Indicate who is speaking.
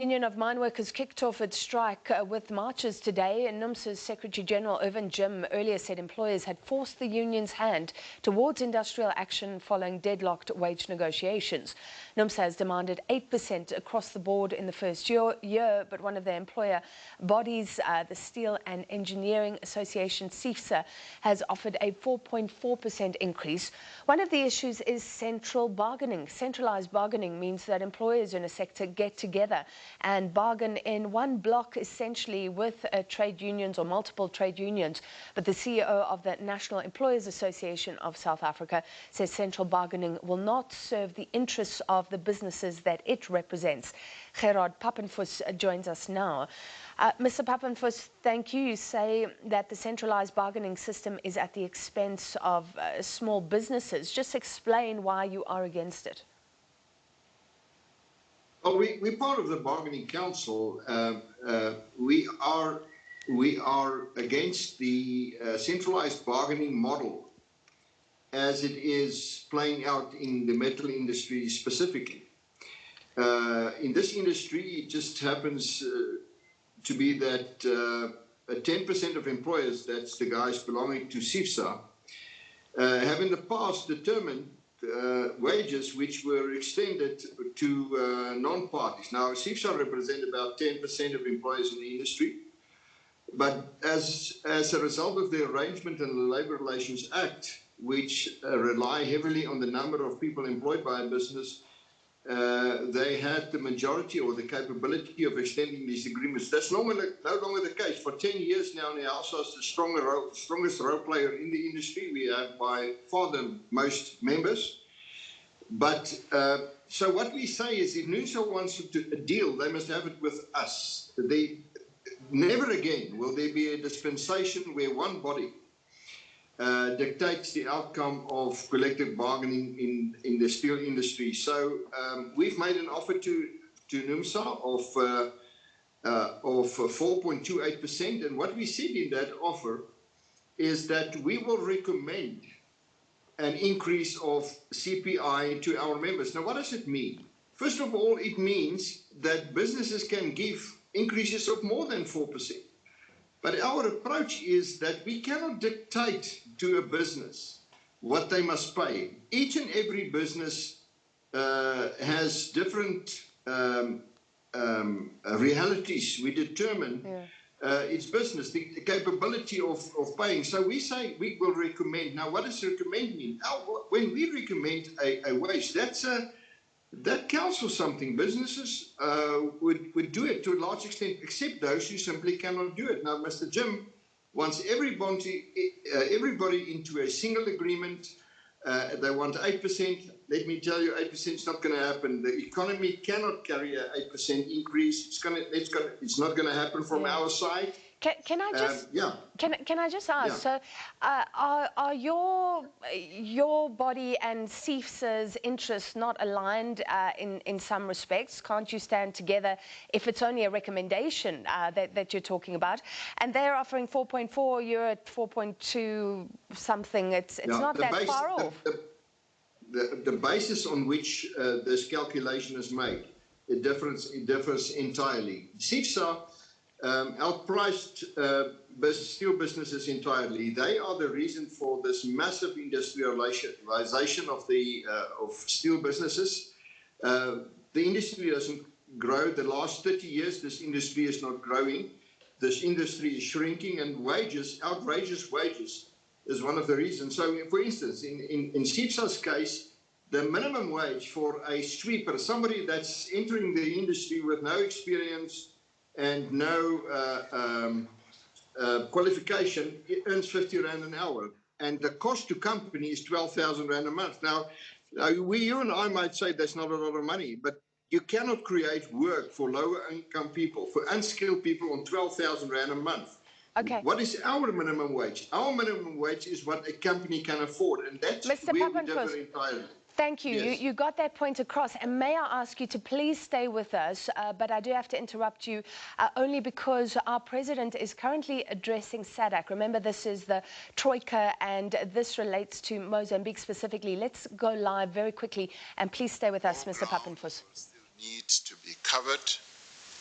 Speaker 1: Union of Mine Workers kicked off its strike with marches today, and Numsa's Secretary General Irvin Jim earlier said employers had forced the union's hand towards industrial action following deadlocked wage negotiations. Numsa has demanded 8% across the board in the first year, but one of their employer bodies, the Steel and Engineering Association, SABC, has offered a 4.4% increase. One of the issues is central bargaining. Centralized bargaining means that employers in a sector get together and bargain in one block, essentially with trade unions or multiple trade unions. But the CEO of the National Employers Association of South Africa says central bargaining will not serve the interests of the businesses that it represents. Gerhard Papenfus joins us now. Mr. Papenfus, thank you. You say that the centralized bargaining system is at the expense of small businesses. Just explain why you are against it.
Speaker 2: Well, we're part of the bargaining council. We are against the centralized bargaining model as it is playing out in the metal industry specifically. In this industry, it just happens to be that 10% of employers, that's the guys belonging to SABC, have in the past determined wages which were extended to non-parties. Now, SABC represent about 10% of employers in the industry, but as a result of the arrangement and the Labour Relations Act, which rely heavily on the number of people employed by a business, they had the majority or the capability of extending these agreements. That's no longer the case. For 10 years now, NEASA is the strongest role player in the industry. We have by far the most members. But so what we say is, if Numsa wants a deal, they must have it with us. Never again will there be a dispensation where one body dictates the outcome of collective bargaining in the steel industry. So we've made an offer to Numsa of 4.28%, and what we said in that offer is that we will recommend an increase of CPI to our members. Now, what does it mean? First of all, it means that businesses can give increases of more than 4%. But our approach is that we cannot dictate to a business what they must pay. Each and every business has different realities. We determine its business, the capability of paying. So we say we will recommend. Now, what does recommend mean? When we recommend a wage, that counts for something. Businesses would do it to a large extent, except those who simply cannot do it. Now, Mr. Jim wants everybody into a single agreement. They want 8%. Let me tell you, 8% is not going to happen. The economy cannot carry an 8% increase. It's not going to happen from our side.
Speaker 1: Can I just ask? So, are your body and SABC's interests not aligned in some respects? Can't you stand together if it's only a recommendation that you're talking about? And they're offering 4.4, you're at 4.2 something. It's not that far off.
Speaker 2: The basis on which this calculation is made, it differs entirely. SABC outpriced steel businesses entirely. They are the reason for this massive industrialization of steel businesses. The industry doesn't grow. The last 30 years, this industry is not growing. This industry is shrinking, and wages, outrageous wages, is one of the reasons. So, for instance, in SABC's case, the minimum wage for a sweeper, somebody that's entering the industry with no experience and no qualification, it earns 50 Rand an hour. And the cost to company is 12,000 Rand a month. Now, you and I might say that's not a lot of money, but you cannot create work for lower income people, for unskilled people on 12,000 Rand a month.
Speaker 1: Okay.
Speaker 2: What is our minimum wage? Our minimum wage is what a company can afford, and that's
Speaker 1: Mr.
Speaker 2: where we differ entirely.
Speaker 1: Thank you.
Speaker 2: Yes.
Speaker 1: You got that point across. And may I ask you to please stay with us, but I do have to interrupt you only because our president is currently addressing SADC. Remember, this is the Troika, and this relates to Mozambique specifically. Let's go live very quickly, and please stay with us, Mr. Papenfus.
Speaker 3: Needs to be covered